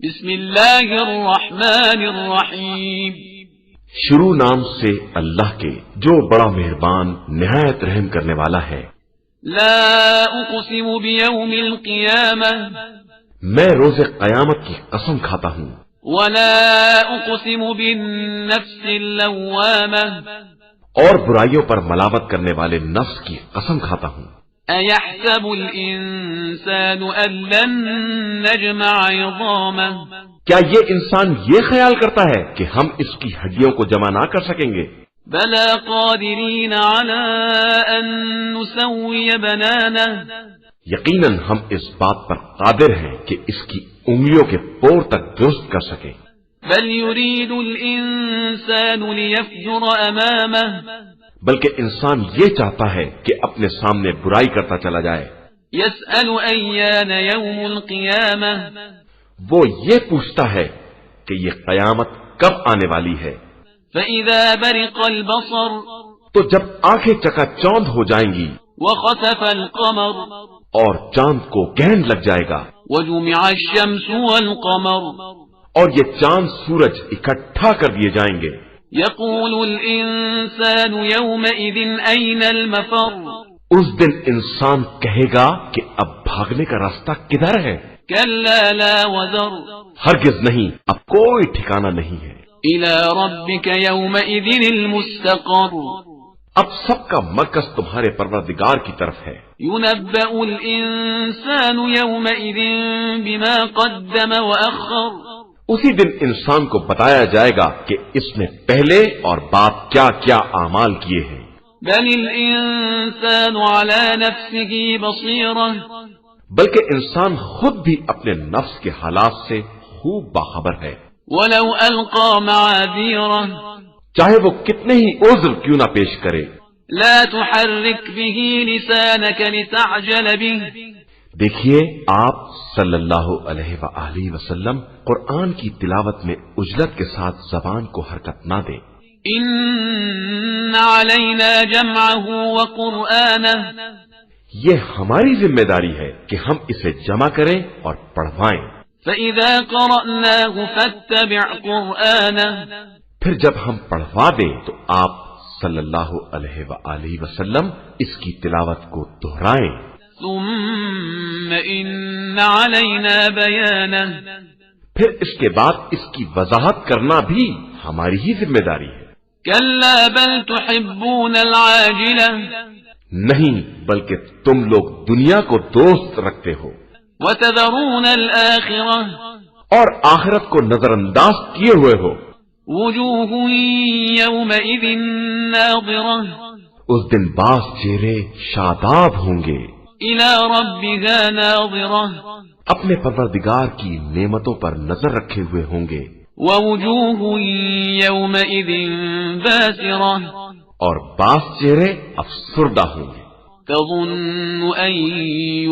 بسم اللہ الرحمن الرحیم شروع نام سے اللہ کے جو بڑا مہربان نہایت رحم کرنے والا ہے۔ لا اقسم بیوم القیامہ میں روز قیامت کی قسم کھاتا ہوں۔ ولا اقسم بالنفس اللوامہ اور برائیوں پر ملامت کرنے والے نفس کی قسم کھاتا ہوں۔ ایحسب الانسان ان لن نجمع عظامہ کیا یہ انسان یہ خیال کرتا ہے کہ ہم اس کی ہڈیوں کو جمع نہ کر سکیں گے؟ بلا قادرین علی ان نسوی بنانہ یقیناً ہم اس بات پر قادر ہیں کہ اس کی انگلیوں کے پور تک درست کر سکیں۔ بل یرید الانسان لیفجر امامہ بلکہ انسان یہ چاہتا ہے کہ اپنے سامنے برائی کرتا چلا جائے۔ یسأل ایان یوم القیامہ وہ یہ پوچھتا ہے کہ یہ قیامت کب آنے والی ہے۔ فَإِذَا بَرِقَ الْبَصَرُ تو جب آنکھیں چکا چوند ہو جائیں گی وَخَسَفَ الْقَمَرُ اور چاند کو گہن لگ جائے گا وَجُمِعَ الشَّمْسُ وَالْقَمَرُ اور یہ چاند سورج اکٹھا کر دیے جائیں گے۔ يَقُولُ الْإِنسَانُ يَوْمَئِذٍ أَيْنَ الْمَفَرُّ اس دن انسان کہے گا کہ اب بھاگنے کا راستہ کدھر ہے؟ كَلَّا لَا وَزَرُ ہرگز نہیں، اب کوئی ٹھکانہ نہیں ہے۔ إِلَى رَبِّكَ يَوْمَئِذٍ الْمُسْتَقَرُّ اب سب کا مرکز تمہارے پروردگار کی طرف ہے۔ يُنَبَّأُ الْإِنسَانُ يَوْمَئِذٍ بِمَا قَدَّمَ وَأَخَّرَ اسی دن انسان کو بتایا جائے گا کہ اس نے پہلے اور بعد کیا کیا اعمال کیے ہیں۔ بل الانسان على نفسه بصيرة بلکہ انسان خود بھی اپنے نفس کے حالات سے خوب باخبر ہے۔ ولو القى معاذيره چاہے وہ کتنے ہی عذر کیوں نہ پیش کرے۔ لا تحرك به لسانك لتعجل به دیکھیے آپ صلی اللہ علیہ وآلہ وسلم قرآن کی تلاوت میں عجلت کے ساتھ زبان کو حرکت نہ دیں۔ ان علينا جمعه وقرآنه یہ ہماری ذمہ داری ہے کہ ہم اسے جمع کریں اور پڑھوائیں۔ فإذا قرأناه فاتبع قرآنه پھر جب ہم پڑھوا دیں تو آپ صلی اللہ علیہ وآلہ وسلم اس کی تلاوت کو دہرائیں۔ ثم ان علينا بيانه پھر اس کے بعد اس کی وضاحت کرنا بھی ہماری ہی ذمہ داری ہے۔ كلا بل تحبون العاجلة نہیں بلکہ تم لوگ دنیا کو دوست رکھتے ہو وتذرون الآخرة اور آخرت کو نظر انداز کیے ہوئے ہو۔ وجوه يومئذ ناظرة اس دن بعض چہرے شاداب ہوں گے، إلى ربها ناظرة اپنے پروردگار کی نعمتوں پر نظر رکھے ہوئے ہوں گے۔ ووجوه يومئذ باسرة اور بعض چہرے افسردہ ہوں گے، تظن أن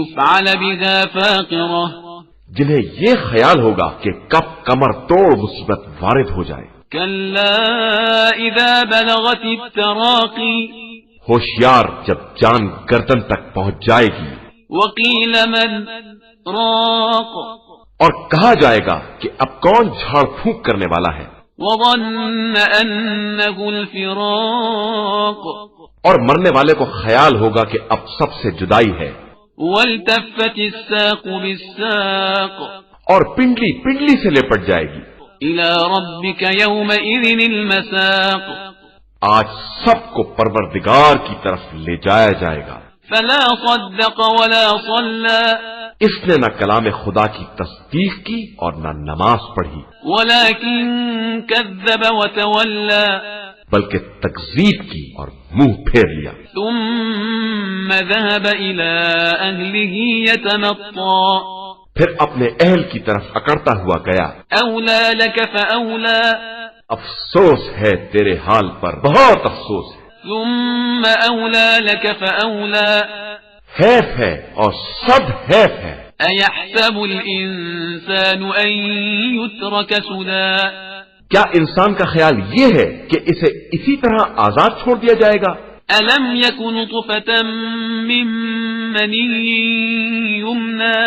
يفعل بها فاقرة جنہیں یہ خیال ہوگا کہ کب کمر توڑ مصیبت وارد ہو جائے۔ كلا إذا بلغت التراقي ہوشیار جب جان گردن تک پہنچ جائے گی وقيل من راق اور کہا جائے گا کہ اب کون جھاڑ پھونک کرنے والا ہے، وظن أنه الفراق اور مرنے والے کو خیال ہوگا کہ اب سب سے جدائی ہے، والتفت الساق بالساق اور پنڈلی پنڈلی سے لپٹ جائے گی۔ إلى ربك يومئذ المساق آج سب کو پروردگار کی طرف لے جایا جائے گا۔ فلا صدق ولا صلى اس نے نہ کلام خدا کی تصدیق کی اور نہ نماز پڑھی، ولكن كذب وتولى بلکہ تکذیب کی اور منہ پھیر لیا۔ ثم ذهب إلى أهله يتمطى پھر اپنے اہل کی طرف اکڑتا ہوا گیا۔ أولى لك فأولى افسوس ہے تیرے حال پر، بہت افسوس ہے، ثم أولى لك فأولى حیف ہے اور سب حیف ہے۔ أيحسب الإنسان أن يترك سدى کیا انسان کا خیال یہ ہے کہ اسے اسی طرح آزاد چھوڑ دیا جائے گا؟ ألم يك نطفة من مني يمنى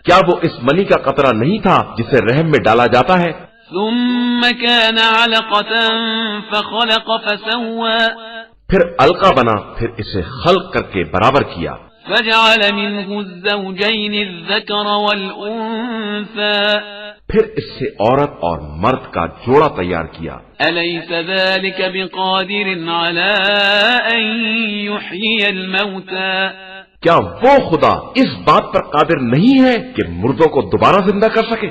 کیا وہ اس منی کا قطرہ نہیں تھا جسے رحم میں ڈالا جاتا ہے؟ ثم كان علقة فخلق فسوى پھر علقہ بنا، پھر اسے خلق کر کے برابر کیا، فجعل منه الزوجين الذكر والأنثى پھر اس سے عورت اور مرد کا جوڑا تیار کیا۔ أليس ذلك بقادر على أن يحيي الموتى کیا وہ خدا اس بات پر قادر نہیں ہے کہ مردوں کو دوبارہ زندہ کر سکے؟